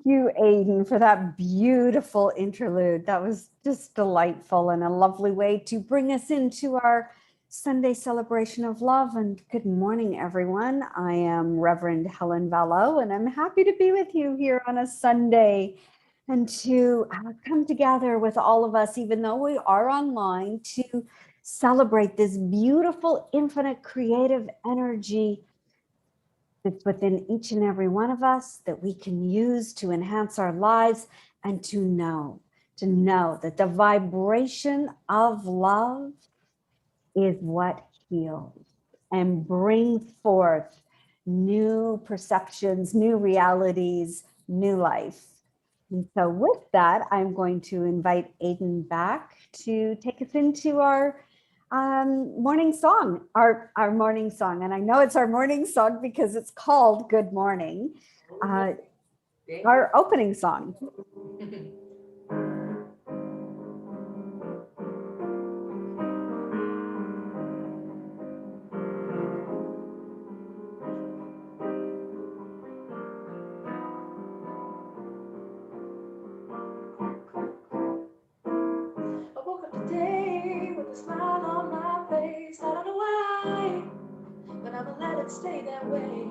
you, Aiden, for that beautiful interlude. That was just delightful and a lovely way to bring us into our Sunday celebration of love. And good morning, everyone. I am Reverend Helen Vallow, and I'm happy to be with you here on a Sunday and to come together with all of us, even though we are online, to celebrate this beautiful, infinite, creative energy that's within each and every one of us that we can use to enhance our lives and to know that the vibration of love is what heals and brings forth new perceptions, new realities, new life. And so with that, I'm going to invite Aiden back to take us into our morning song, our morning song. And I know it's our morning song because it's called Good Morning, our opening song. Stay that way.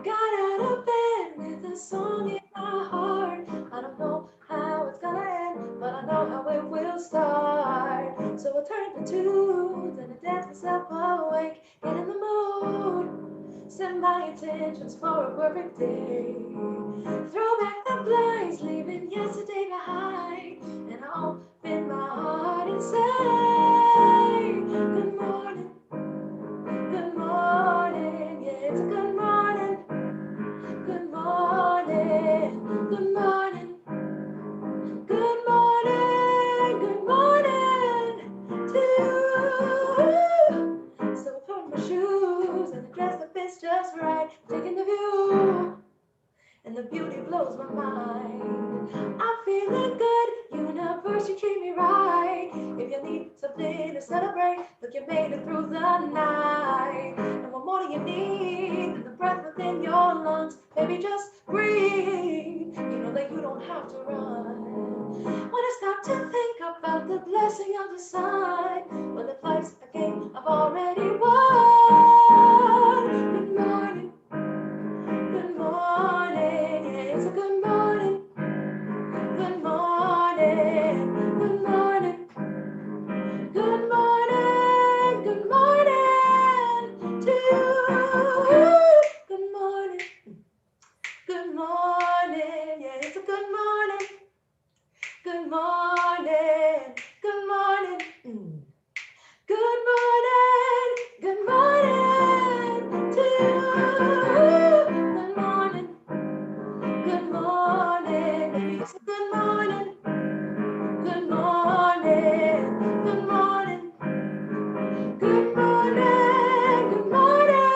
Got out of bed with a song in my heart. I don't know how it's gonna end, but I know how it will start. So I turned the tunes and I danced myself awake. Get in the mood, set my intentions for a perfect day. Throw back the blinds, leaving yesterday behind, and I open my heart and say, good morning. Good morning, yeah, it's a good morning. Good morning, good morning. Good morning, good morning to you. So I put my shoes and the dress that fits just right. Taking the view, and the beauty blows my mind. I'm feeling good, universe, you treat me right. If you need something to celebrate, look, you made it through the night. And what more do you need than the breath within your lungs? Baby, just breathe. You know that you don't have to run. When I stop to think about the blessing of the sun, well, the life's a game I've already won. Good morning. Good morning, yeah, it's a good morning. Good morning, good morning. Good morning, good morning to you. Good morning, yeah, it's a good morning. Good morning, good morning. Good morning to you. Good morning. Good morning, baby, it's a good morning. Good morning, good morning. Good morning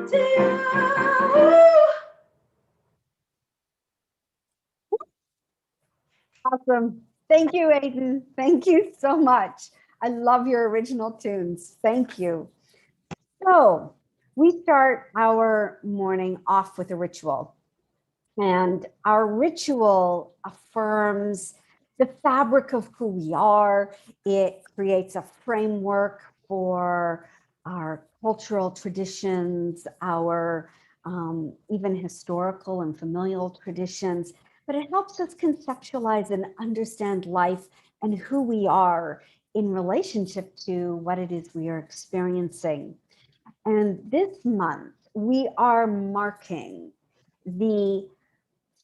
to you. Awesome. Thank you, Aiden. Thank you so much. I love your original tunes. Thank you. So we start our morning off with a ritual. And our ritual affirms the fabric of who we are. It creates a framework for our cultural traditions, our even historical and familial traditions, but it helps us conceptualize and understand life and who we are in relationship to what it is we are experiencing. And this month, we are marking the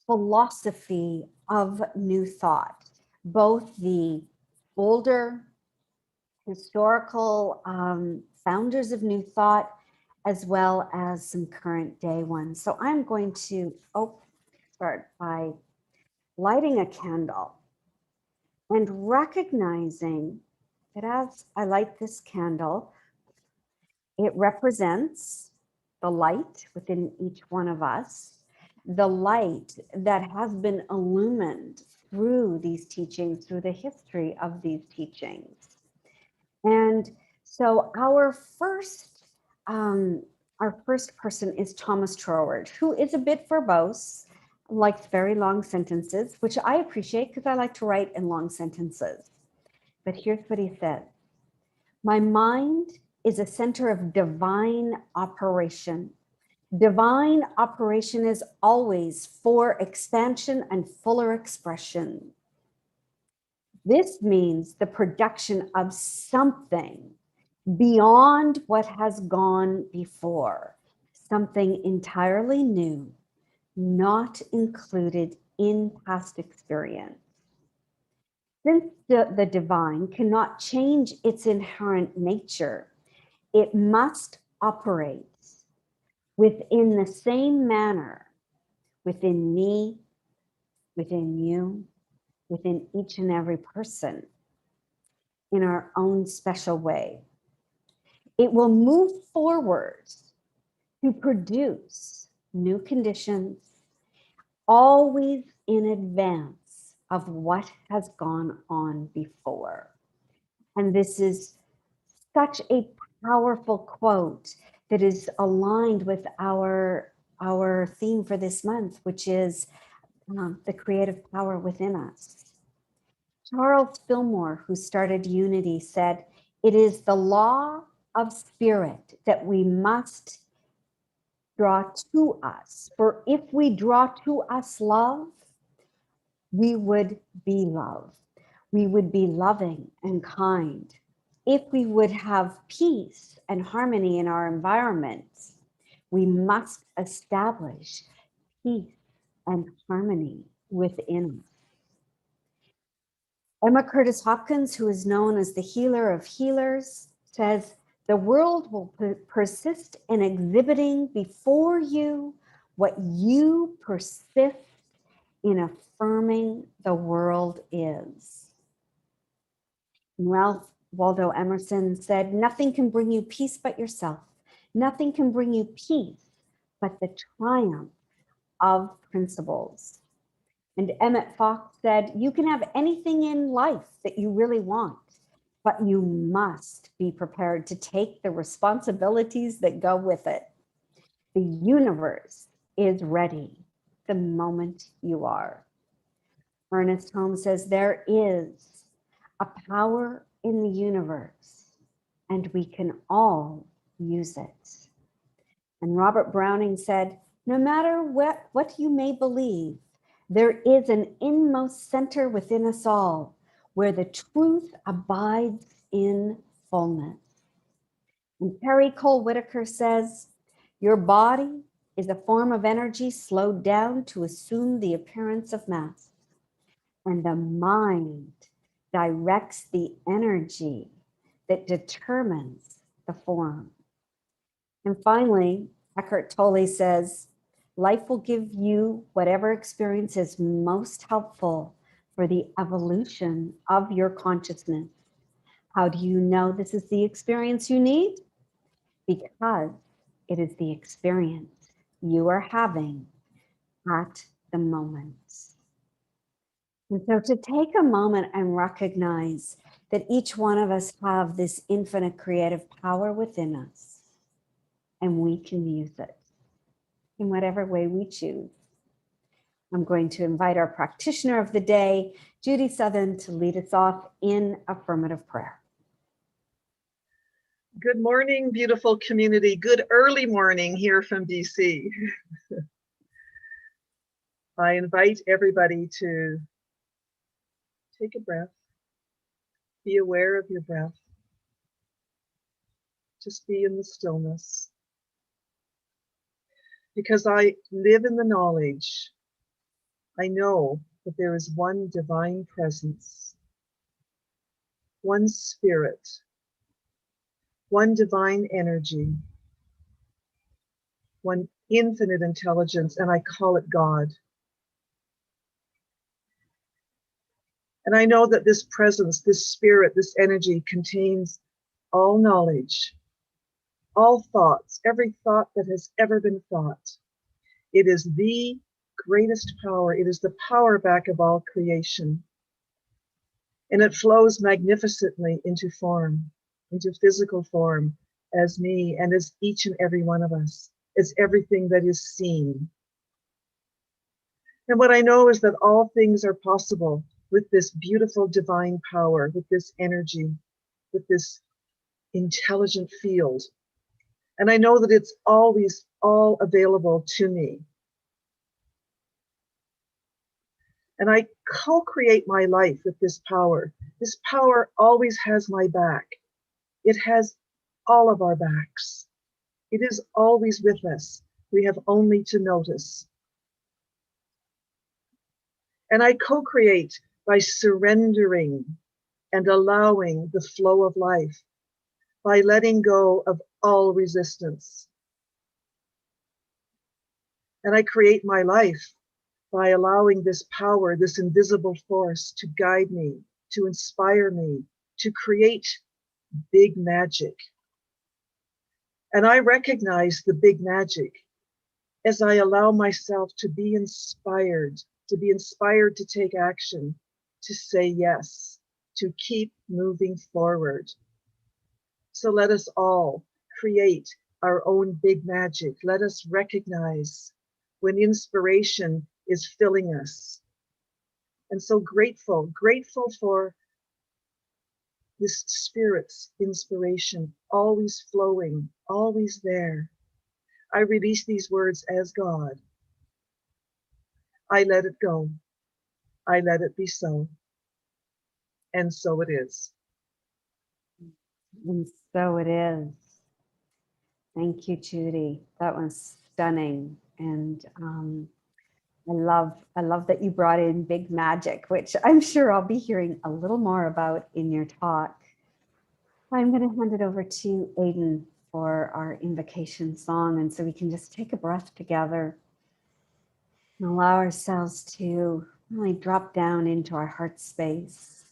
philosophy of New Thought, both the older historical founders of New Thought, as well as some current day ones. So I'm going to start by lighting a candle and recognizing that as I light this candle, it represents the light within each one of us, the light that has been illumined through these teachings, through the history of these teachings. And so our first person is Thomas Trowerd, who is a bit verbose. likes very long sentences, which I appreciate because I like to write in long sentences. But here's what he said. My mind is a center of divine operation. Divine operation is always for expansion and fuller expression. This means the production of something beyond what has gone before, something entirely new, not included in past experience. Since the divine cannot change its inherent nature, it must operate within the same manner, within me, within you, within each and every person, in our own special way. It will move forward to produce new conditions, always in advance of what has gone on before. And this is such a powerful quote that is aligned with our theme for this month, which is the creative power within us. Charles Fillmore, who started Unity, said, "It is the law of spirit that we must draw to us. For if we draw to us love, we would be love. We would be loving and kind. If we would have peace and harmony in our environments, we must establish peace and harmony within us." Emma Curtis Hopkins, who is known as the healer of healers, says, "The world will persist in exhibiting before you what you persist in affirming the world is." And Ralph Waldo Emerson said, "Nothing can bring you peace but yourself. Nothing can bring you peace but the triumph of principles." And Emmett Fox said, "You can have anything in life that you really want, but you must be prepared to take the responsibilities that go with it. The universe is ready the moment you are." Ernest Holmes says, "There is a power in the universe, and we can all use it." And Robert Browning said, "No matter what you may believe, there is an inmost center within us all where the truth abides in fullness." And Perry Cole Whitaker says, "Your body is a form of energy slowed down to assume the appearance of mass, and the mind directs the energy that determines the form." And finally, Eckhart Tolle says, "Life will give you whatever experience is most helpful for the evolution of your consciousness. How do you know this is the experience you need? Because it is the experience you are having at the moment." And so to take a moment and recognize that each one of us have this infinite creative power within us, and we can use it in whatever way we choose. I'm going to invite our practitioner of the day, Judy Southern, to lead us off in affirmative prayer. Good morning, beautiful community. Good early morning here from BC. I invite everybody to take a breath, be aware of your breath, just be in the stillness. Because I live in the knowledge, I know that there is one divine presence, one spirit, one divine energy, one infinite intelligence, and I call it God. And I know that this presence, this spirit, this energy contains all knowledge, all thoughts, every thought that has ever been thought. It is the greatest power. It is the power back of all creation. And it flows magnificently into form, into physical form, as me and as each and every one of us, as everything that is seen. And what I know is that all things are possible with this beautiful divine power, with this energy, with this intelligent field. And I know that it's always all available to me. And I co-create my life with this power. This power always has my back. It has all of our backs. It is always with us. We have only to notice. And I co-create by surrendering and allowing the flow of life, by letting go of all resistance. And I create my life by allowing this power, this invisible force to guide me, to inspire me, to create big magic. And I recognize the big magic as I allow myself to be inspired to take action, to say yes, to keep moving forward. So let us all create our own big magic. Let us recognize when inspiration is filling us. And so grateful for this Spirit's inspiration, always flowing, always there. I release these words as God. I let it go. I let it be so. And so it is. And so it is. Thank you, Judy. That was stunning. And I love that you brought in big magic, which I'm sure I'll be hearing a little more about in your talk. I'm going to hand it over to Aidan for our invocation song. And so we can just take a breath together and allow ourselves to really drop down into our heart space,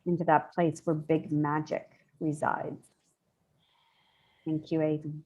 into that place where big magic resides. Thank you, Aidan.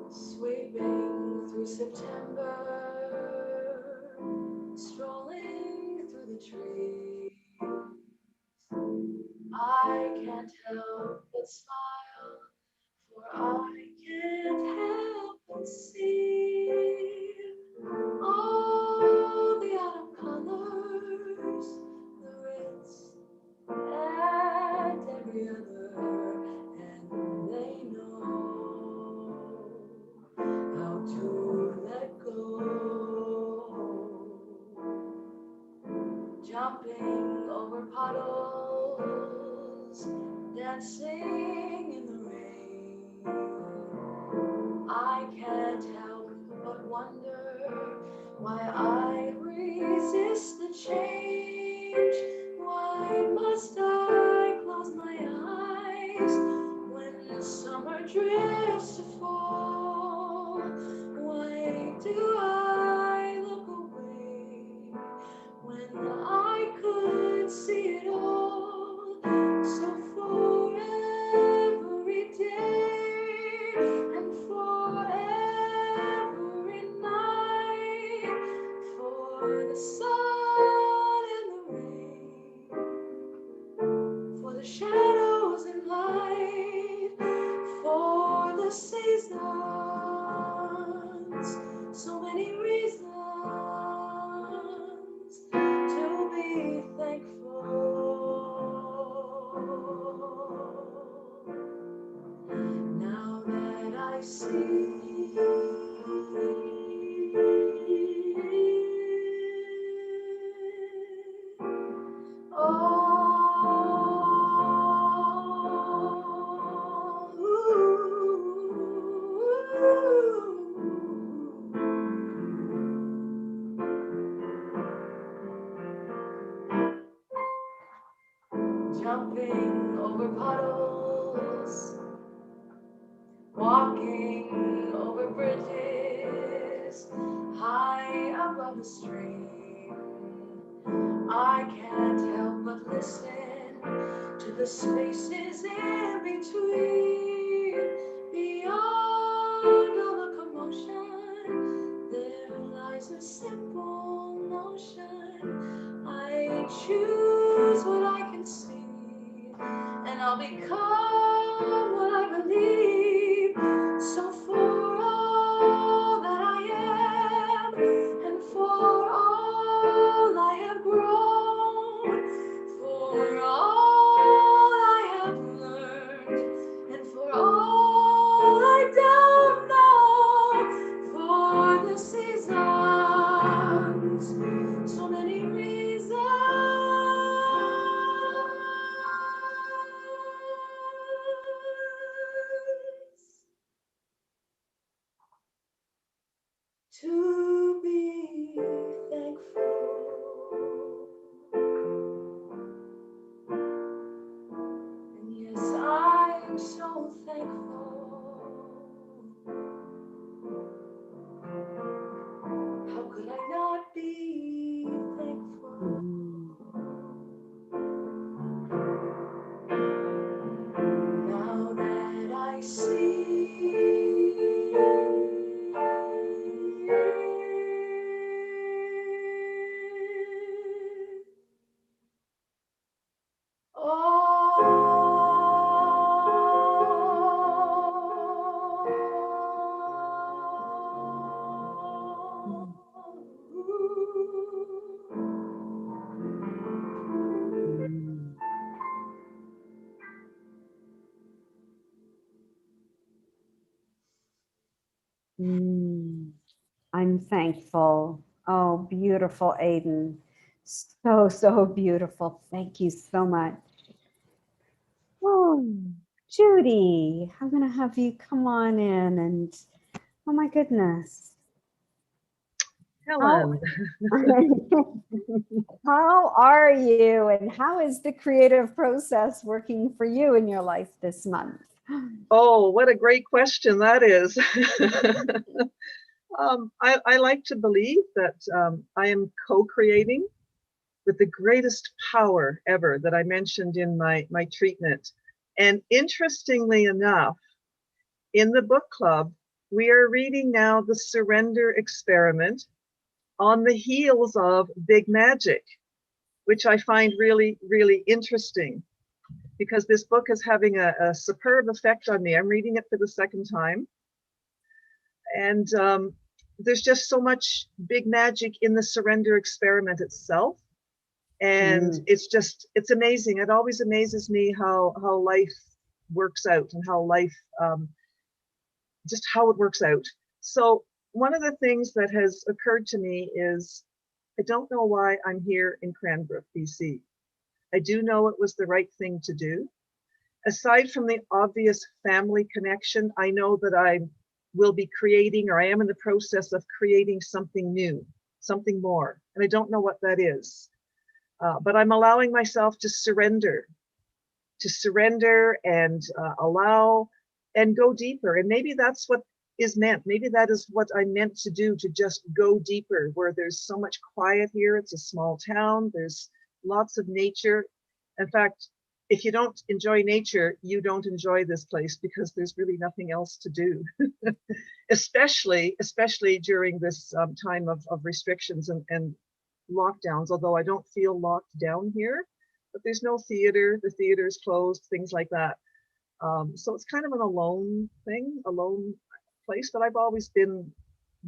Sweeping through September, strolling through the trees, I can't help but smile, for I can't help but see all the autumn colors, the Ritz and every other, and they know how to let go. Jumping over puddles, dancing in the rain, I can't help but wonder why I resist the change. Why must I close my eyes when summer drifts to fall? Why do I look away when I could see it all? So for every day and for every night, for jumping over puddles, walking over bridges, high above the stream. I can't help but listen to the spaces in between. Beyond all the commotion, there lies a simple notion. I choose what I can see, and I'll become what I believe. So for all that I am, and for all I have grown, for all I have learned, and for all I don't know, for the seasons, so many reasons to be thankful. And yes, I'm so thankful. How could I not be thankful? Now that I see I'm thankful. Oh, beautiful, Aiden. So, so beautiful. Thank you so much. Oh, Judy, I'm going to have you come on in and, oh my goodness. Helen. How are you? And how is the creative process working for you in your life this month? Oh, what a great question that is. I like to believe that I am co-creating with the greatest power ever that I mentioned in my treatment. And interestingly enough, in the book club, we are reading now the Surrender Experiment on the heels of Big Magic, which I find really, really interesting because this book is having a superb effect on me. I'm reading it for the second time. And there's just so much big magic in the Surrender Experiment itself. And it's amazing. It always amazes me how life works out and how life, just how it works out. So one of the things that has occurred to me is, I don't know why I'm here in Cranbrook, BC. I do know it was the right thing to do. Aside from the obvious family connection, I know that I will be creating, or I am in the process of creating something new, something more. And I don't know what that is. But I'm allowing myself to surrender and allow and go deeper. And maybe that's what is meant. Maybe that is what I'm meant to do, to just go deeper, where there's so much quiet here. It's a small town. There's lots of nature. In fact, if you don't enjoy nature, you don't enjoy this place, because there's really nothing else to do, especially during this time of restrictions and lockdowns, although I don't feel locked down here, but there's no theater, the theater's closed, things like that. So it's kind of an alone thing, alone place, but I've always been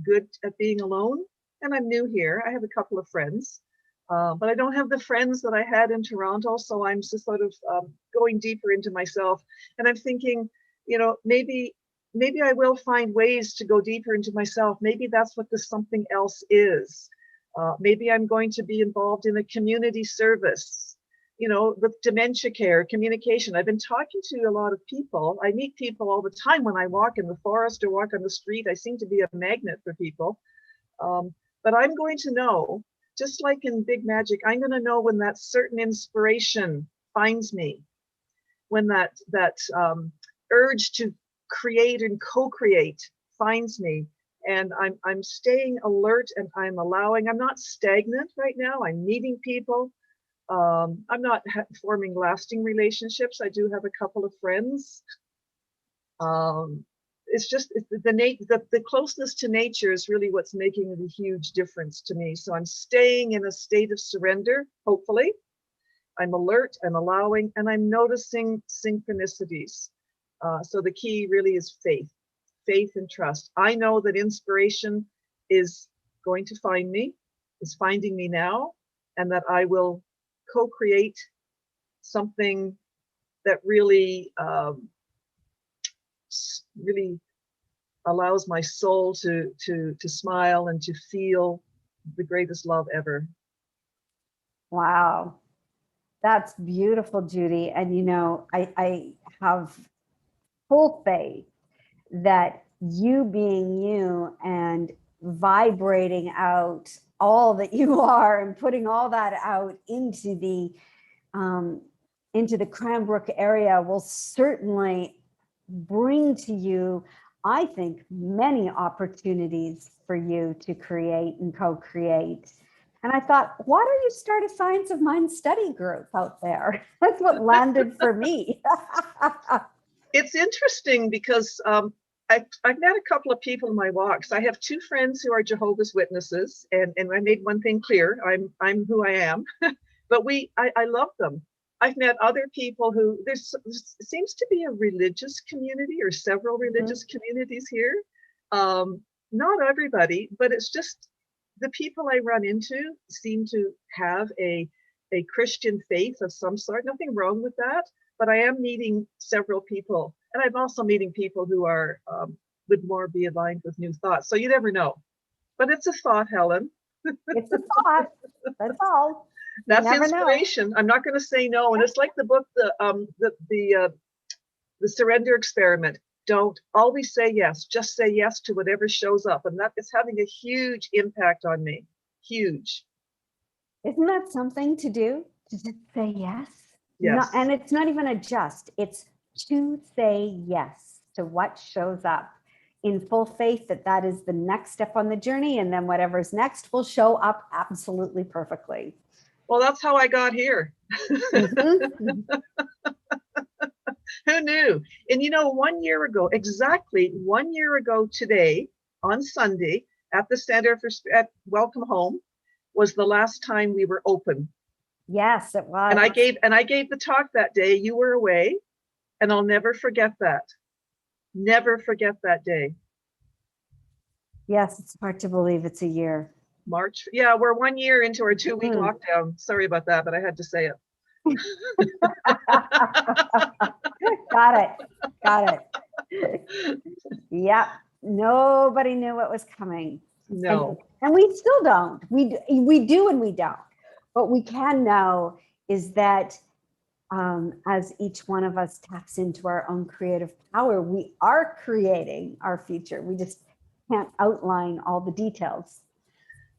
good at being alone, and I'm new here. I have a couple of friends, but I don't have the friends that I had in Toronto, so I'm just sort of going deeper into myself. And I'm thinking, maybe I will find ways to go deeper into myself. Maybe that's what this something else is. Maybe I'm going to be involved in a community service, with dementia care, communication. I've been talking to a lot of people. I meet people all the time when I walk in the forest or walk on the street. I seem to be a magnet for people. But I'm going to know, just like in Big Magic, I'm going to know when that certain inspiration finds me, when that urge to create and co-create finds me, and I'm staying alert, and I'm not stagnant right now. I'm meeting people. I'm not forming lasting relationships. I do have a couple of friends. It's just the closeness to nature is really what's making a huge difference to me. So I'm staying in a state of surrender, hopefully. I'm alert and allowing, and I'm noticing synchronicities. So the key really is faith and trust. I know that inspiration is going to find me, is finding me now, and that I will co-create something that really, really allows my soul to smile and to feel the greatest love ever. Wow. That's beautiful, Judy. And I have full faith that you being you and vibrating out all that you are and putting all that out into the Cranbrook area will certainly bring to you, I think, many opportunities for you to create and co-create. And I thought, why don't you start a Science of Mind study group out there? That's what landed for me. It's interesting because I've met a couple of people in my walks. I have two friends who are Jehovah's Witnesses, and I made one thing clear: I'm who I am. But I love them. I've met other people who there seems to be a religious community or several religious communities here. Not everybody, but it's just the people I run into seem to have a Christian faith of some sort. Nothing wrong with that, but I am meeting several people, and I'm also meeting people who are would more be aligned with new thoughts. So you never know, but it's a thought, Helen. It's a thought. That's all. That's inspiration. Know. I'm not going to say no. And it's like the book, the surrender experiment. Don't always say yes. Just say yes to whatever shows up, and that is having a huge impact on me. Huge. Isn't that something to do? To just say yes. Yes. And it's not even a just. It's to say yes to what shows up, in full faith that that is the next step on the journey, and then whatever's next will show up absolutely perfectly. Well, that's how I got here. Who knew? And 1 year ago, exactly 1 year ago today, on Sunday, at the Center for Welcome Home, was the last time we were open. Yes, it was. And I gave the talk that day. You were away, and I'll never forget that. Never forget that day. Yes, it's hard to believe it's a year. March. Yeah, we're 1 year into our 2-week lockdown. Sorry about that, but I had to say it. Got it. Yeah, nobody knew what was coming. No. And we still don't. We do and we don't. What we can know is that as each one of us taps into our own creative power, we are creating our future. We just can't outline all the details.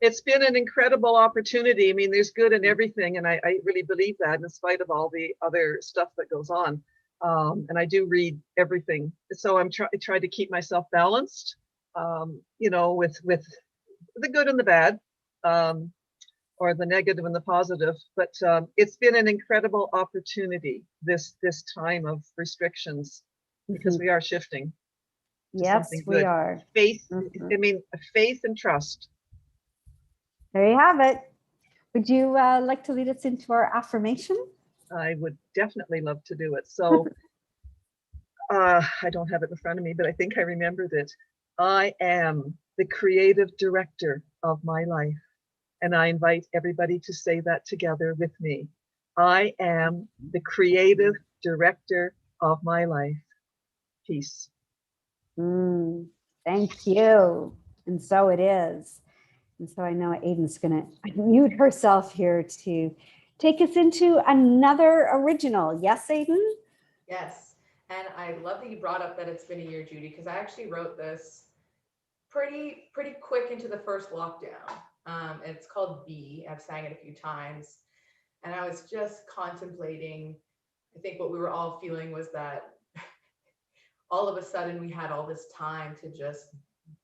It's been an incredible opportunity. I mean, there's good in everything, and I really believe that, in spite of all the other stuff that goes on. And I do read everything, so I'm trying to keep myself balanced, with the good and the bad, or the negative and the positive. But it's been an incredible opportunity, this time of restrictions, because we are shifting. Yes, we are. Faith. I mean, faith and trust. There you have it. Would you like to lead us into our affirmation? I would definitely love to do it. So I don't have it in front of me, but I think I remembered it. I am the creative director of my life. And I invite everybody to say that together with me. I am the creative director of my life. Peace. Thank you. And so it is. And so I know Aiden's going to mute herself here to take us into another original. Yes, Aiden? Yes. And I love that you brought up that it's been a year, Judy, because I actually wrote this pretty quick into the first lockdown. It's called Be. I've sang it a few times. And I was just contemplating, I think what we were all feeling was that all of a sudden we had all this time to just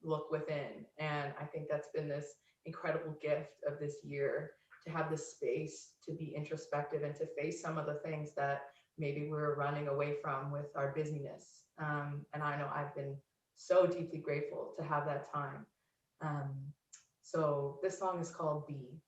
look within. And I think that's been this incredible gift of this year, to have the space to be introspective and to face some of the things that maybe we're running away from with our busyness. And I know I've been so deeply grateful to have that time. So this song is called Be.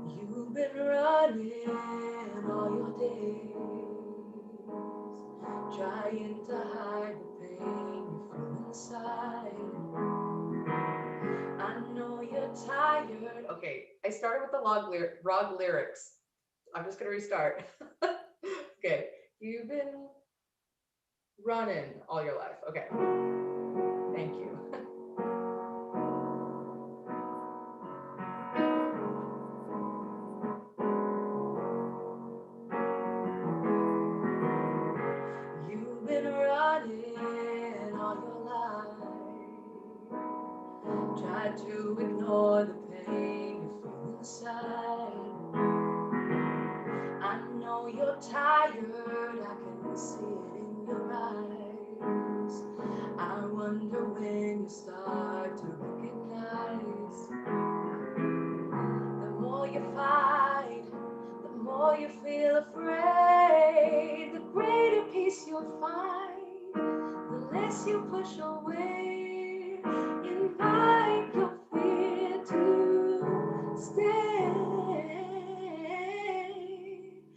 You've been running all your days, trying to hide the pain you feel inside. I know you're tired. Okay, I started with the wrong lyrics. I'm just gonna restart. Okay, you've been running all your life. Okay, thank you. You've been running all your life, tried to ignore the pain you feel inside. I know you're tired, I can see it in your eyes. I wonder when you start to recognize. The more you fight, the more you feel afraid, the greater peace you'll find, the less you push away. Invite your fear to stay,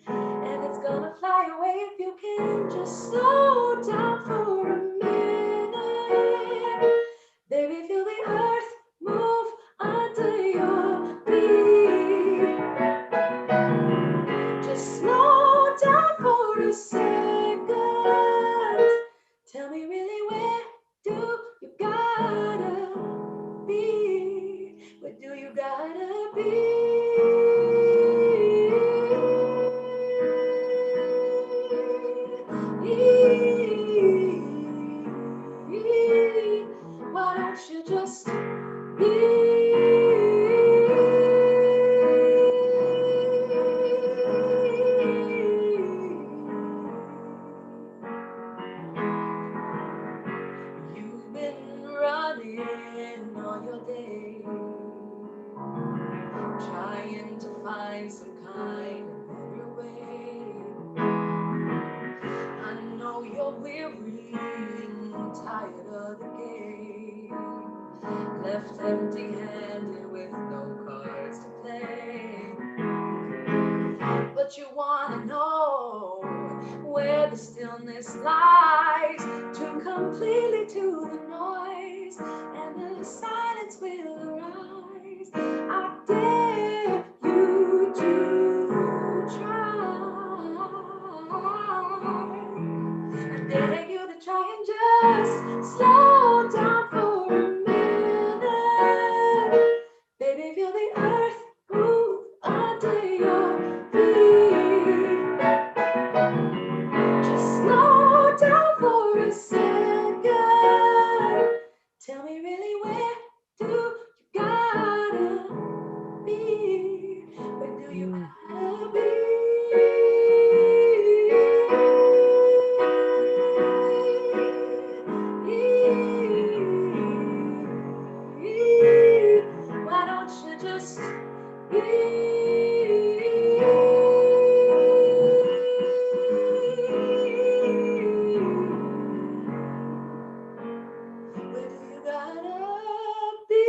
and it's gonna fly away if you can just slow down for a minute. Baby, feel the earth move under your feet. Just slow down for a second. Tell me really, where do you gotta be? Where do you gotta be? Why don't you just be? You've been running all your day, trying to find some kind of better way. I know you're weary and tired of the game, left empty-handed with no cards to play. But you wanna know where the stillness lies, too completely to the noise, and the silence will arise. I dare you to try. I dare you to try and just slow down for a minute. Baby, feel the earth move under your feet. Just slow down for a second. Tell me really, where do you gotta be? Where do you gotta be? Why don't you just be? Where do you gotta be?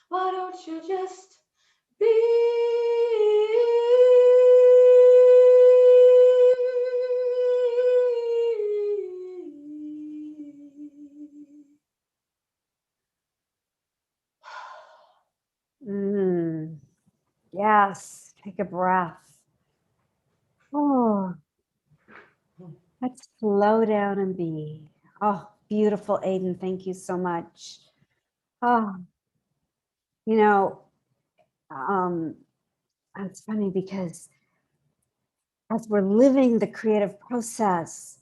Why don't you just be? Yes. Take a breath. Oh, let's slow down and be. Oh, beautiful, Aiden. Thank you so much. Oh, you know, um, it's funny because as we're living the creative process,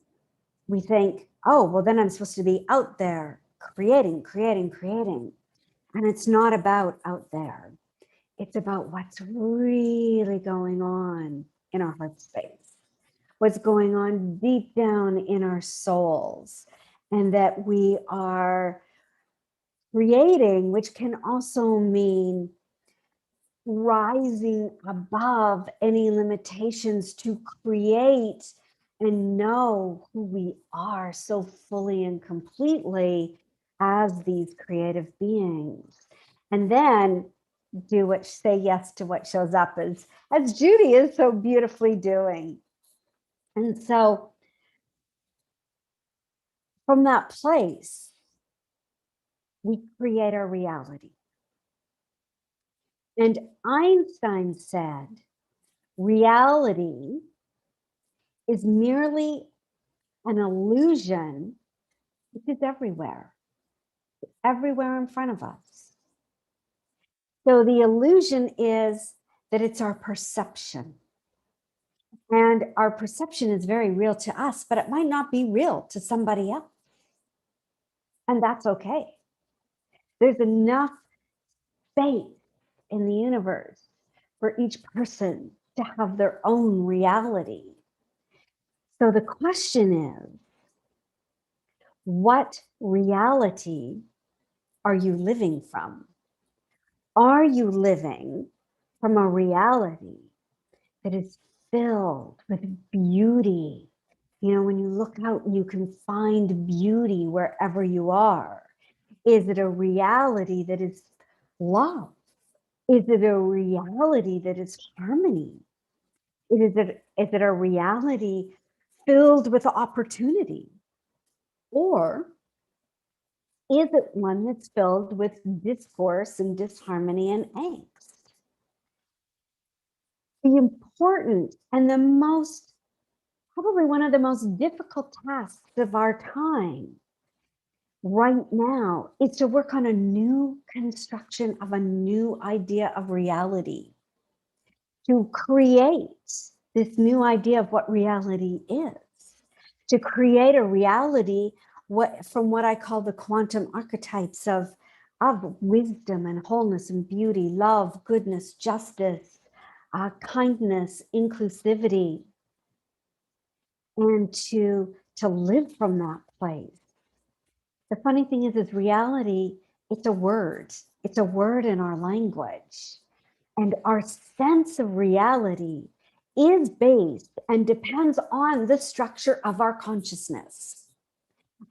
we think, oh, well, then I'm supposed to be out there creating, creating, creating. And it's not about out there. It's about what's really going on in our heart space, what's going on deep down in our souls, and that we are creating, which can also mean rising above any limitations to create and know who we are so fully and completely as these creative beings. And then say yes to what shows up, as Judy is so beautifully doing. And so from that place, we create our reality. And Einstein said, reality is merely an illusion which is everywhere in front of us. So the illusion is that it's our perception. And our perception is very real to us, but it might not be real to somebody else. And that's okay. There's enough space in the universe for each person to have their own reality. So the question is, what reality are you living from? Are you living from a reality that is filled with beauty? You know, when you look out and you can find beauty wherever you are. Is it a reality that is love? Is it a reality that is harmony? Is it a reality filled with opportunity? Or is it one that's filled with discourse and disharmony and angst? The important and probably one of the most difficult tasks of our time right now is to work on a new construction of a new idea of reality, to create this new idea of what reality is, to create a reality from what I call the quantum archetypes of wisdom and wholeness and beauty, love, goodness, justice, kindness, inclusivity, and to live from that place. The funny thing is reality, it's a word. It's a word in our language. And our sense of reality is based and depends on the structure of our consciousness,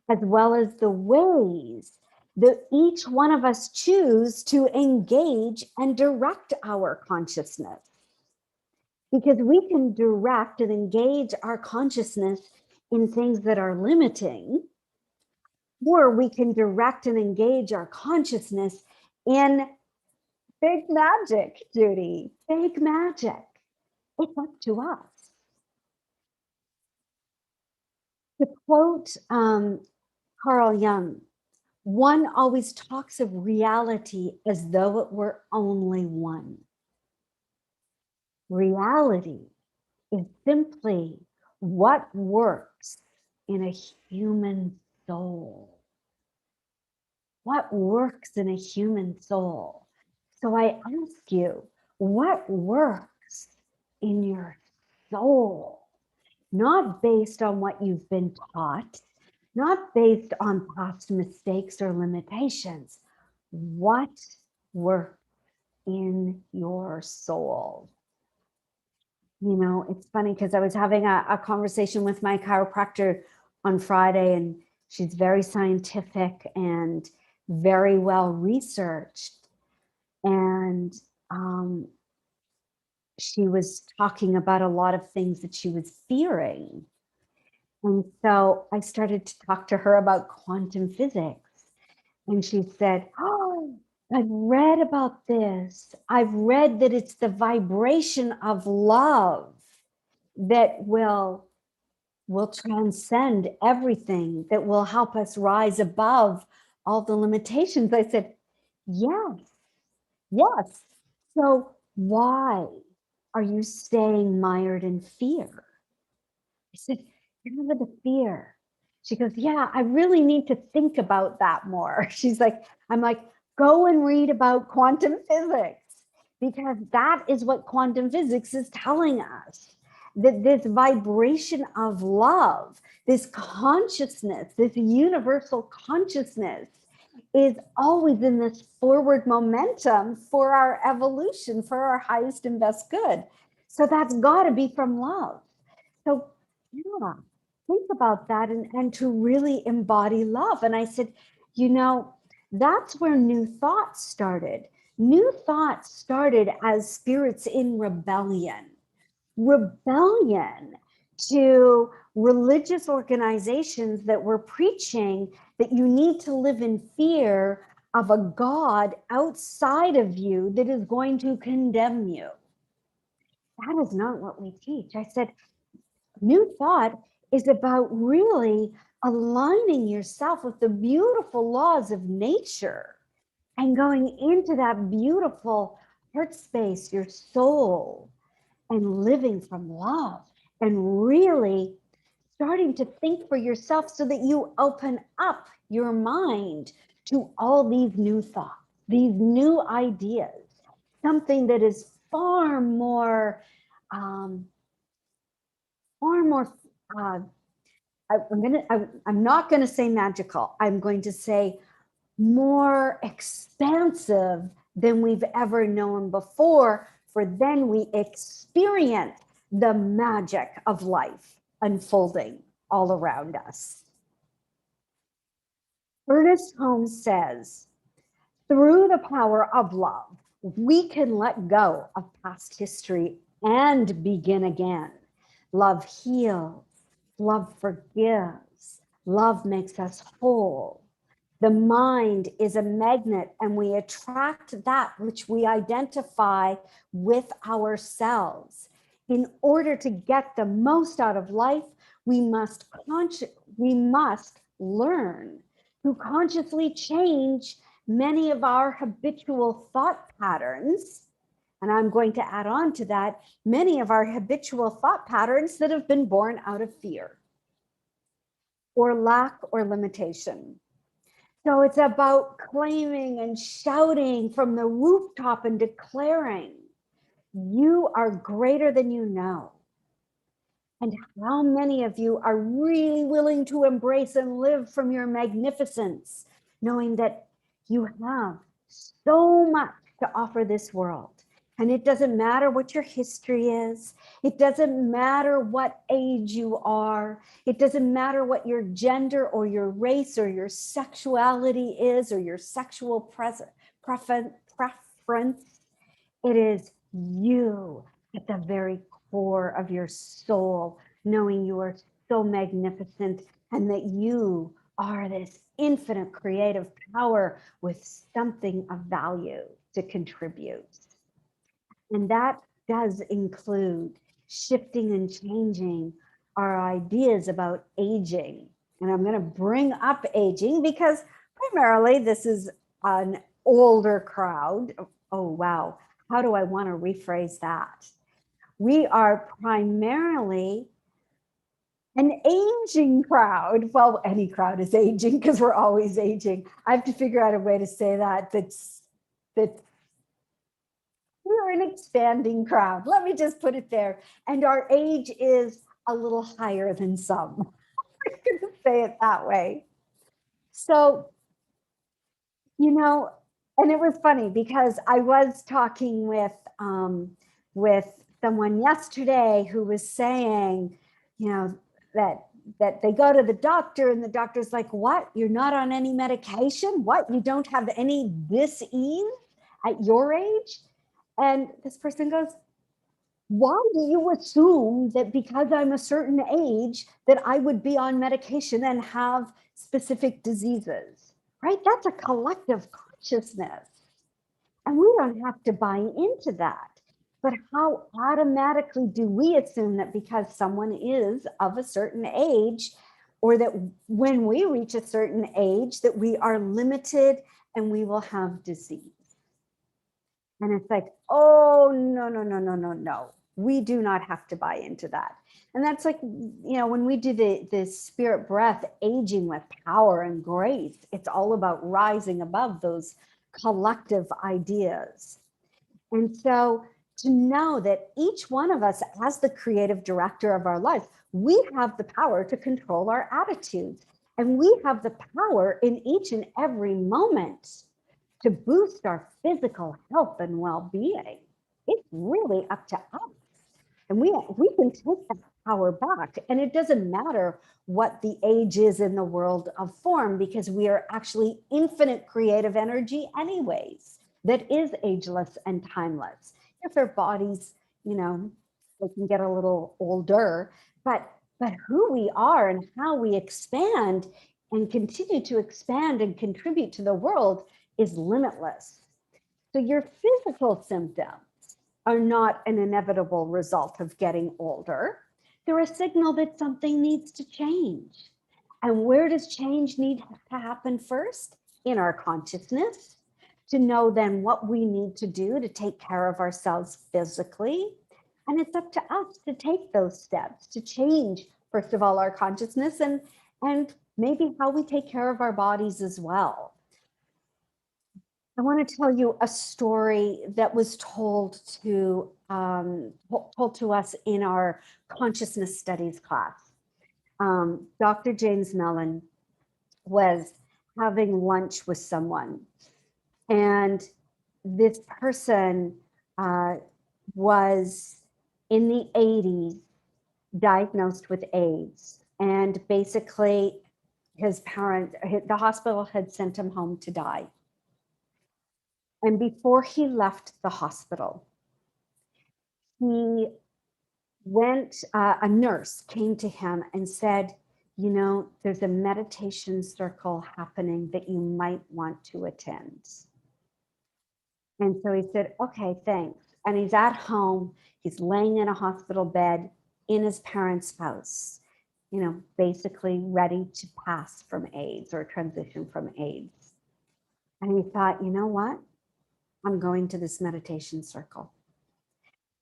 as well as the ways that each one of us choose to engage and direct our consciousness. Because we can direct and engage our consciousness in things that are limiting, or we can direct and engage our consciousness in big magic, Judy, big magic. It's up to us. To quote Carl Jung, one always talks of reality as though it were only one. Reality is simply what works in a human soul. What works in a human soul? So I ask you, what works in your soul? Not based on what you've been taught, not based on past mistakes or limitations. What works in your soul? You know, it's funny because I was having a conversation with my chiropractor on Friday, and she's very scientific and very well researched. And she was talking about a lot of things that she was fearing. And so I started to talk to her about quantum physics. And she said, oh, I've read about this. I've read that it's the vibration of love that will transcend everything, that will help us rise above all the limitations. I said, yes, yes. So why are you staying mired in fear? I said, get over the fear. She goes, yeah, I really need to think about that more. She's like, I'm like, go and read about quantum physics, because that is what quantum physics is telling us, that this vibration of love, this consciousness, this universal consciousness is always in this forward momentum for our evolution, for our highest and best good. So that's got to be from love. So yeah, think about that, and to really embody love. And I said, that's where New Thoughts started. New Thoughts started as spirits in rebellion to religious organizations that were preaching that you need to live in fear of a God outside of you that is going to condemn you. That is not what we teach. I said, New Thought is about really aligning yourself with the beautiful laws of nature and going into that beautiful heart space, your soul, and living from love and really starting to think for yourself so that you open up your mind to all these new thoughts, these new ideas, something that is far more uh, I'm not going to say magical. I'm going to say more expansive than we've ever known before, for then we experience the magic of life unfolding all around us. Ernest Holmes says, through the power of love, we can let go of past history and begin again. Love heals, love forgives, love makes us whole. The mind is a magnet, and we attract that which we identify with ourselves. In order to get the most out of life, we must learn to consciously change many of our habitual thought patterns. And I'm going to add on to that, many of our habitual thought patterns that have been born out of fear or lack or limitation. So it's about claiming and shouting from the rooftop and declaring, you are greater than you know. And how many of you are really willing to embrace and live from your magnificence, knowing that you have so much to offer this world? And it doesn't matter what your history is. It doesn't matter what age you are. It doesn't matter what your gender or your race or your sexuality is or your sexual preference. It is you at the very core of your soul, knowing you are so magnificent and that you are this infinite creative power with something of value to contribute. And that does include shifting and changing our ideas about aging. And I'm going to bring up aging because primarily this is an older crowd. Oh, wow. How do I want to rephrase that? We are primarily an aging crowd. Well, any crowd is aging because we're always aging. I have to figure out a way to say that we're an expanding crowd. Let me just put it there. And our age is a little higher than some. I'm going to say it that way. So, and it was funny because I was talking with someone yesterday who was saying, that they go to the doctor and the doctor's like, what? You're not on any medication? What? You don't have any dis-ease at your age? And this person goes, why do you assume that because I'm a certain age that I would be on medication and have specific diseases, right? That's a collective consciousness. And we don't have to buy into that. But how automatically do we assume that because someone is of a certain age, or that when we reach a certain age, that we are limited and we will have disease? And it's like, oh, no, no, no, no, no, no. We do not have to buy into that. And that's like, when we do the spirit breath, aging with power and grace, it's all about rising above those collective ideas. And so to know that each one of us, as the creative director of our lives, we have the power to control our attitudes. And we have the power in each and every moment to boost our physical health and well-being. It's really up to us. And we can take that power back. And it doesn't matter what the age is in the world of form, because we are actually infinite creative energy anyways, that is ageless and timeless. If our bodies, they can get a little older, but who we are and how we expand and continue to expand and contribute to the world is limitless. So your physical symptoms are not an inevitable result of getting older. They're a signal that something needs to change. And where does change need to happen first? In our consciousness, to know then what we need to do to take care of ourselves physically. And it's up to us to take those steps to change, first of all, our consciousness and maybe how we take care of our bodies as well. I want to tell you a story that was told to us in our consciousness studies class. Dr. James Mellon was having lunch with someone, and this person was in the 80s, diagnosed with AIDS, and basically the hospital had sent him home to die. And before he left the hospital, a nurse came to him and said, there's a meditation circle happening that you might want to attend. And so he said, okay, thanks. And he's at home, he's laying in a hospital bed in his parents' house, basically ready to pass from AIDS or transition from AIDS. And he thought, you know what? I'm going to this meditation circle.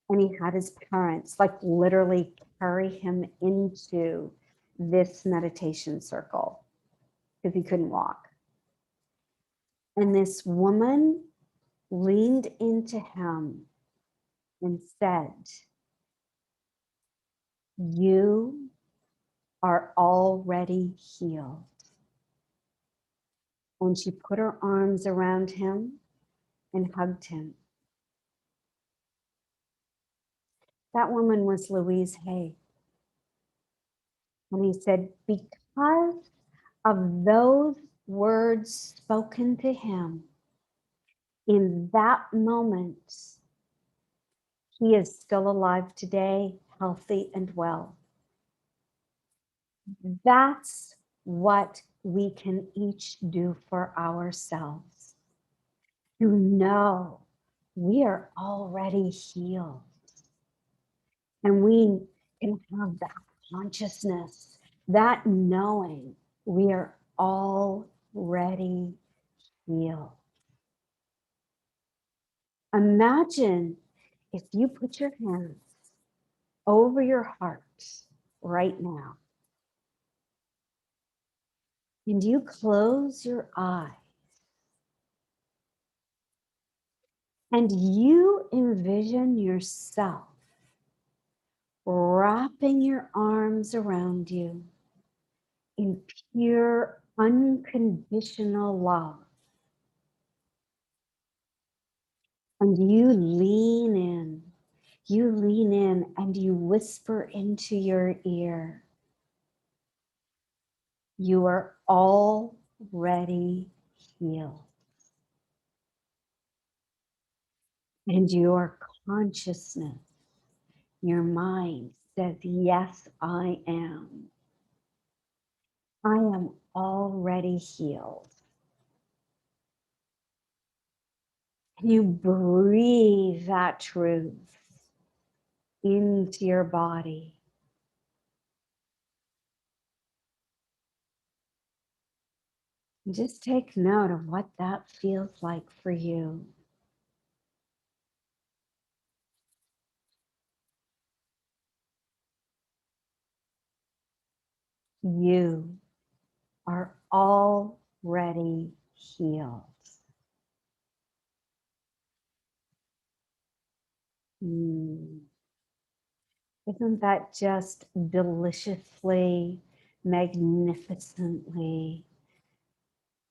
And he had his parents literally carry him into this meditation circle because he couldn't walk. And this woman leaned into him and said, you are already healed. And she put her arms around him and hugged him. That woman was Louise Hay. And he said, because of those words spoken to him in that moment, he is still alive today, healthy and well. That's what we can each do for ourselves. To know we are already healed. And we can have that consciousness, that knowing we are already healed. Imagine if you put your hands over your heart right now, and you close your eyes, and you envision yourself wrapping your arms around you in pure, unconditional love. And you lean in and you whisper into your ear, you are already healed. And your consciousness, your mind says, yes, I am. I am already healed. And you breathe that truth into your body. And just take note of what that feels like for you. You are already healed. Mm. Isn't that just deliciously, magnificently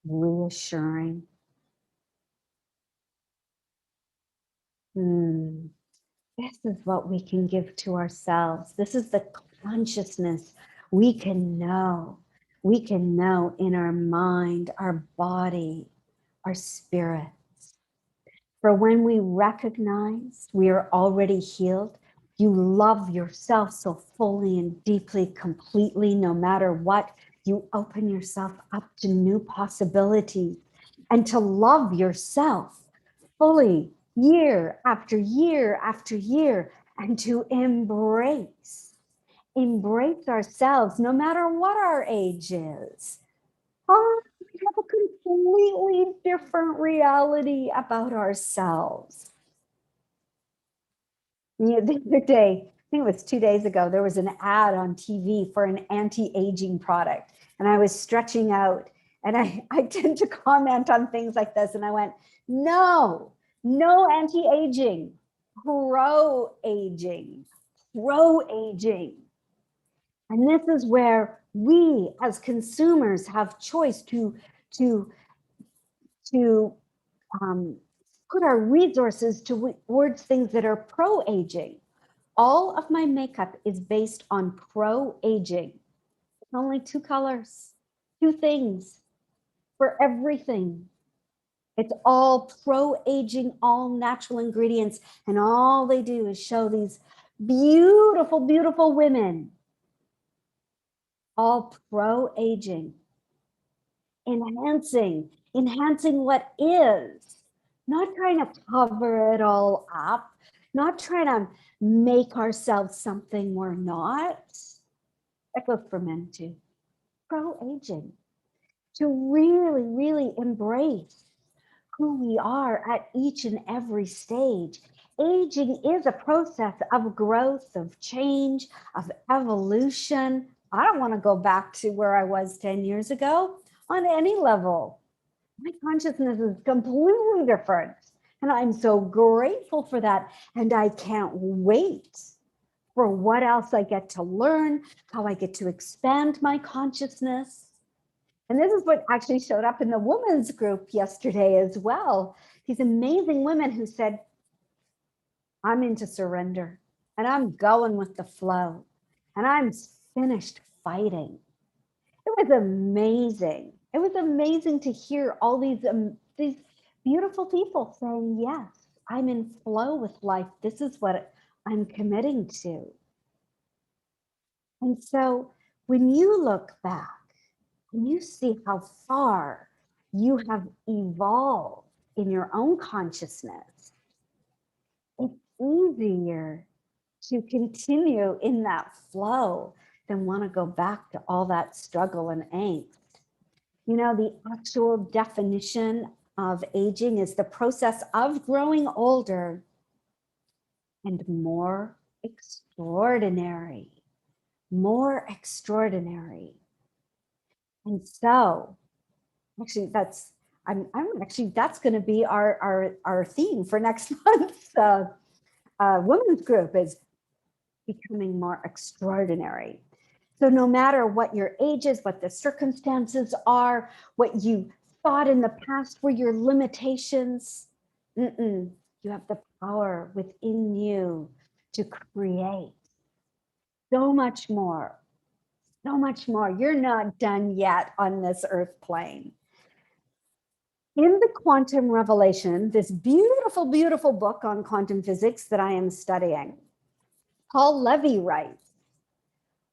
reassuring? Mm. This is what we can give to ourselves. This is the consciousness we can know. We can know in our mind, our body, our spirit. For when we recognize we are already healed, you love yourself so fully and deeply, completely, no matter what, you open yourself up to new possibilities and to love yourself fully year after year after year and to embrace ourselves no matter what our age is. We have a completely different reality about ourselves. The other day, I think it was 2 days ago, there was an ad on TV for an anti-aging product. And I was stretching out and I tend to comment on things like this. And I went, no anti-aging, pro-aging, pro-aging. And this is where we as consumers have choice to put our resources towards things that are pro-aging. All of my makeup is based on pro-aging. Only 2 colors, 2 things for everything. It's all pro-aging, all natural ingredients. And all they do is show these beautiful, beautiful women, all pro-aging, enhancing what is, not trying to cover it all up, not trying to make ourselves something we're not. That goes for men too. Pro-aging, to really, really embrace who we are at each and every stage. Aging is a process of growth, of change, of evolution. I don't want to go back to where I was 10 years ago on any level. My consciousness is completely different. And I'm so grateful for that. And I can't wait for what else I get to learn, how I get to expand my consciousness. And this is what actually showed up in the women's group yesterday as well. These amazing women who said, I'm into surrender and I'm going with the flow and I'm finished fighting. It was amazing. It was amazing to hear all these beautiful people saying, yes, I'm in flow with life. This is what I'm committing to. And so when you look back and you see how far you have evolved in your own consciousness, it's easier to continue in that flow than want to go back to all that struggle and angst. You know, the actual definition of aging is the process of growing older and more extraordinary, more extraordinary. And so, actually, that's that's going to be our theme for next month's women's group is becoming more extraordinary. So no matter what your age is, what the circumstances are, what you thought in the past were your limitations, you have the power within you to create so much more, so much more. You're not done yet on this earth plane. In the Quantum Revelation, this beautiful, beautiful book on quantum physics that I am studying, Paul Levy writes,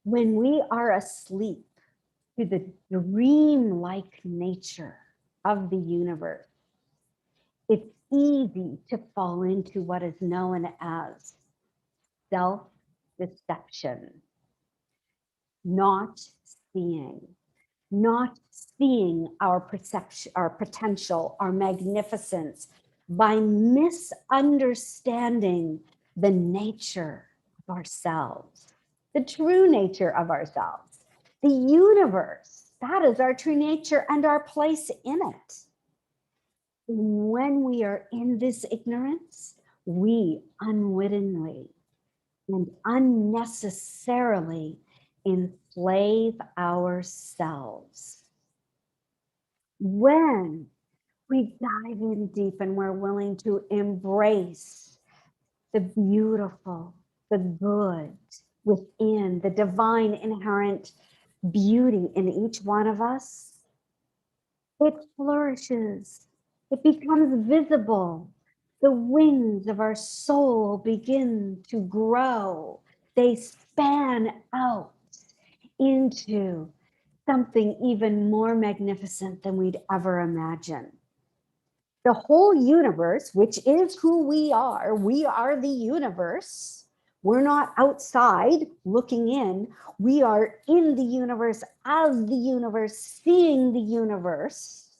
when we are asleep to the dream-like nature of the universe, It's easy to fall into what is known as self-deception, not seeing, not seeing our perception, our potential, our magnificence, by misunderstanding the nature of ourselves, the true nature of ourselves, the universe. That is our true nature and our place in it. When we are in this ignorance, we unwittingly and unnecessarily enslave ourselves. When we dive in deep and we're willing to embrace the beautiful, the good within, the divine inherent beauty in each one of us, it flourishes, it becomes visible. The wings of our soul begin to grow. They span out into something even more magnificent than we'd ever imagine. The whole universe, which is who we are the universe. We're not outside looking in. We are in the universe as the universe, seeing the universe.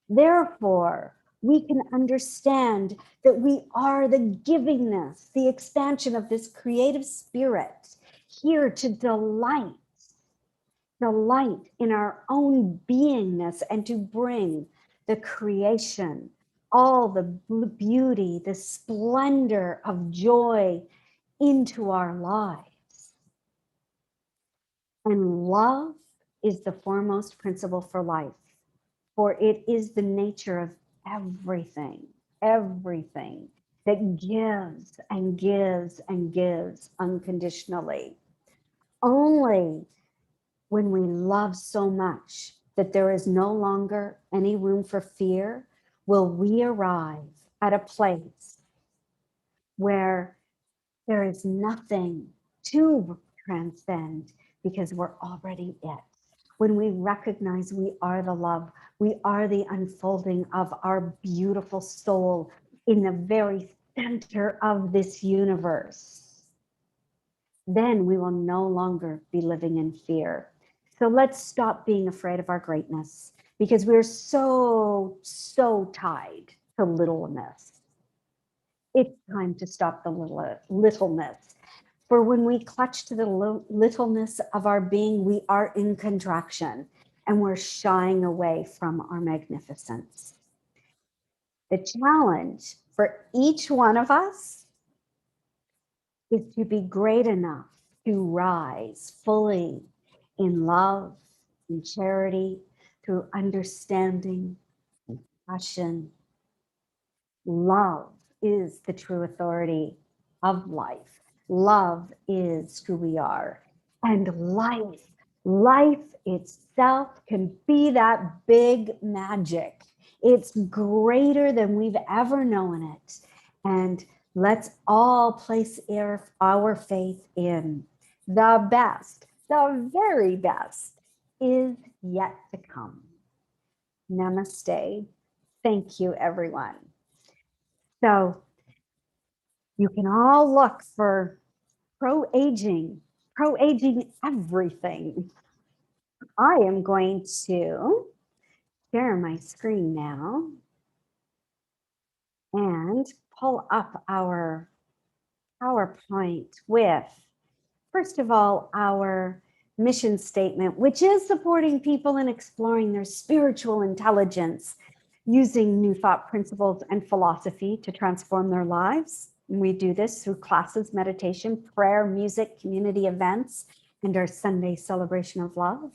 Therefore, we can understand that we are the givingness, the expansion of this creative spirit here to delight in our own beingness and to bring the creation, all the beauty, the splendor of joy into our lives. And love is the foremost principle for life, for it is the nature of everything that gives and gives and gives unconditionally. Only when we love so much that there is no longer any room for fear, will we arrive at a place where there is nothing to transcend because we're already it. When we recognize we are the love, we are the unfolding of our beautiful soul in the very center of this universe, then we will no longer be living in fear. So let's stop being afraid of our greatness, because we're so tied to littleness. It's time to stop the littleness. For when we clutch to the littleness of our being, we are in contraction and we're shying away from our magnificence. The challenge for each one of us is to be great enough to rise fully in love, in charity, through understanding, compassion. Love is the true authority of life. Love is who we are. And life itself can be that big magic. It's greater than we've ever known it. And let's all place our faith in the best, the very best is yet to come. Namaste. Thank you, everyone. So you can all look for pro-aging everything. I am going to share my screen now and pull up our PowerPoint with, first of all, our mission statement, which is supporting people in exploring their spiritual intelligence using new thought principles and philosophy to transform their lives. And we do this through classes, meditation, prayer, music, community events, and our Sunday celebration of love.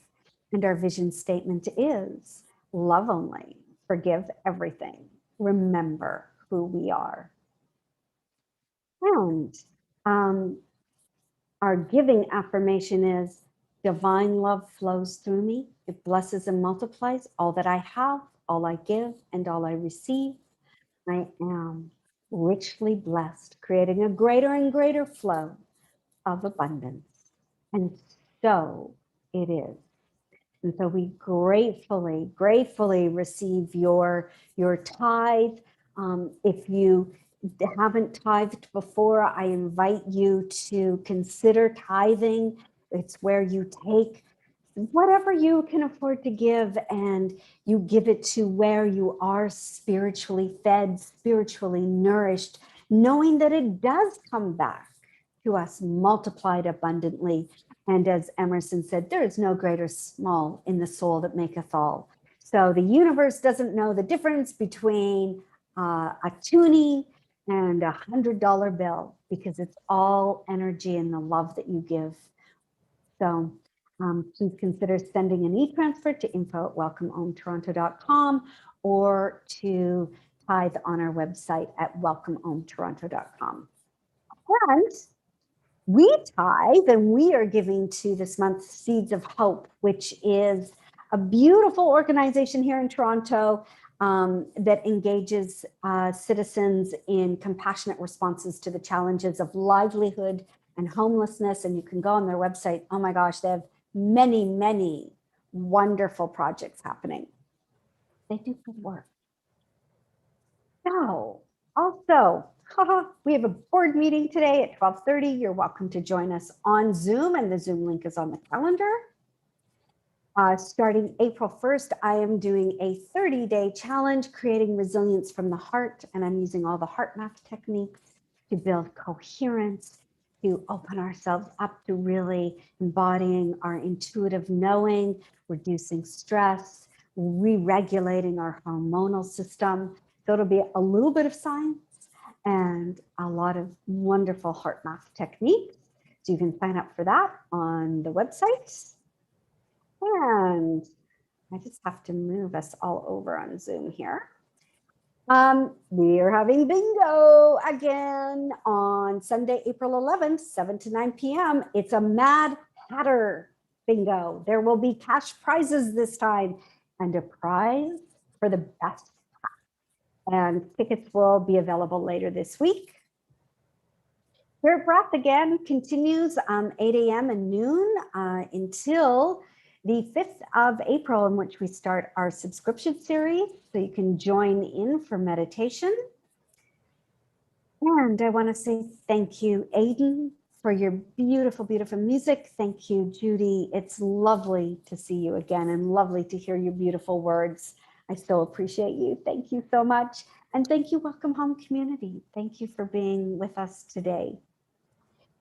And our vision statement is love only, forgive everything, remember who we are. And our giving affirmation is divine love flows through me. It blesses and multiplies all that I have, all I give, and all I receive. I am richly blessed, creating a greater and greater flow of abundance. And so it is. And so we gratefully receive your tithe If you haven't tithed before, I invite you to consider tithing. It's where you take whatever you can afford to give and you give it to where you are spiritually fed, spiritually nourished, knowing that it does come back to us multiplied abundantly. And as Emerson said, there is no greater small in the soul that maketh all. So the universe doesn't know the difference between a toonie and $100 bill, because it's all energy and the love that you give. So please consider sending an e-transfer to info@welcomeometoronto.com or to tithe on our website at welcomeometoronto.com. And we tithe, and we are giving to this month's Seeds of Hope, which is a beautiful organization here in Toronto that engages citizens in compassionate responses to the challenges of livelihood and homelessness. And you can go on their website. Oh my gosh, they have many, many wonderful projects happening. They do good work. So also, we have a board meeting today at 12:30. You're welcome to join us on Zoom, and the Zoom link is on the calendar. Starting April 1st, I am doing a 30-day challenge, creating resilience from the heart, and I'm using all the heart math techniques to build coherence, to open ourselves up to really embodying our intuitive knowing, reducing stress, re-regulating our hormonal system. So it'll be a little bit of science and a lot of wonderful heart math techniques. So you can sign up for that on the website. And I just have to move us all over on Zoom here. We are having bingo again on Sunday, April 11th, 7 to 9 p.m. It's a Mad Hatter bingo. There will be cash prizes this time and a prize for the best. And tickets will be available later this week. Spirit Breath again continues 8 a.m. and noon until the 5th of April, in which we start our subscription series. So you can join in for meditation. And I want to say thank you, Aiden, for your beautiful, beautiful music. Thank you, Judy. It's lovely to see you again and lovely to hear your beautiful words. I so appreciate you. Thank you so much. And thank you, Welcome Home community. Thank you for being with us today.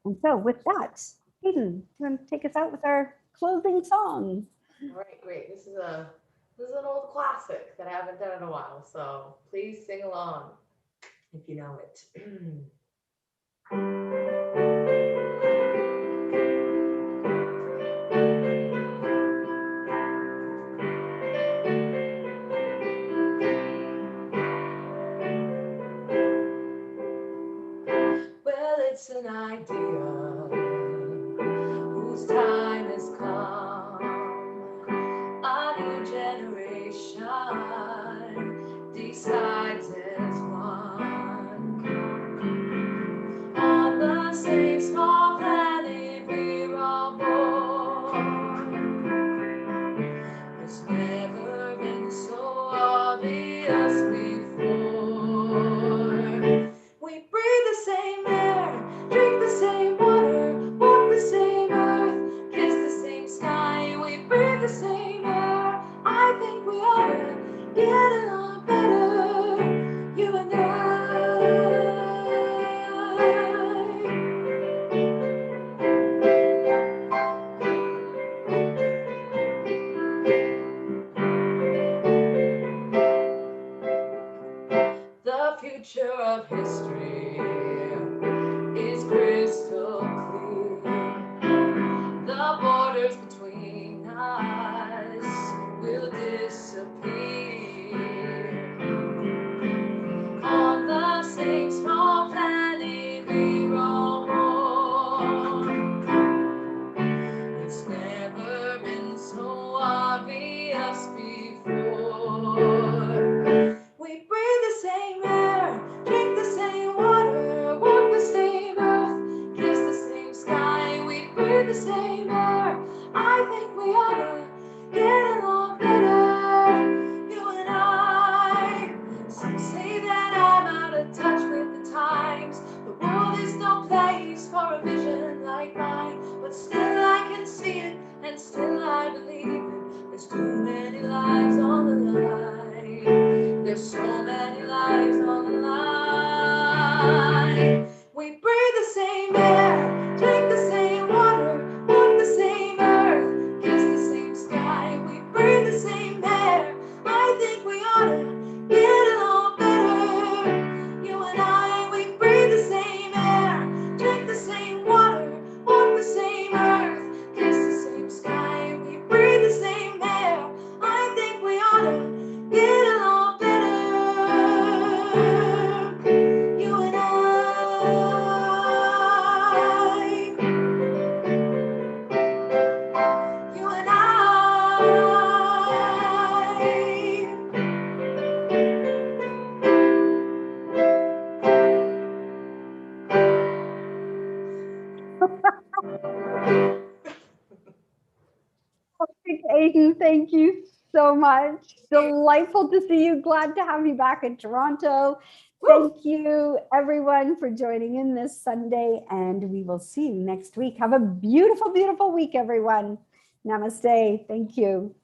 And so with that, Aiden, you want to take us out with our closing song? All right, great. This is an old classic that I haven't done in a while, so please sing along if you know it. Well, it's an idea whose time has come. A new generation decides as one. On the same small planet we're all born. It's never been so obvious before. We breathe the same air, drink the same water, walk the same earth, kiss the same sky. We breathe the same air. I think we ought to get along better, you and I. The future of history is crystal clear. The borders between us will disappear. On the same small planet we're all born. It's never been so obvious before. We breathe the same air, drink the same There's so many lives on the line. We breathe the same air, drink the same water, walk the same earth, kiss the same sky. We breathe the same air. I think we ought to get along better. You and I, we breathe the same air, drink the same water, walk the same earth, kiss the same sky. We breathe the same air. I think we ought to get along better. You and I. You and I. Aiden, thank you so much. Delightful to see you. Glad to have you back in Toronto. Thank you, everyone, for joining in this Sunday, and we will see you next week. Have a beautiful, beautiful week, everyone. Namaste. Thank you.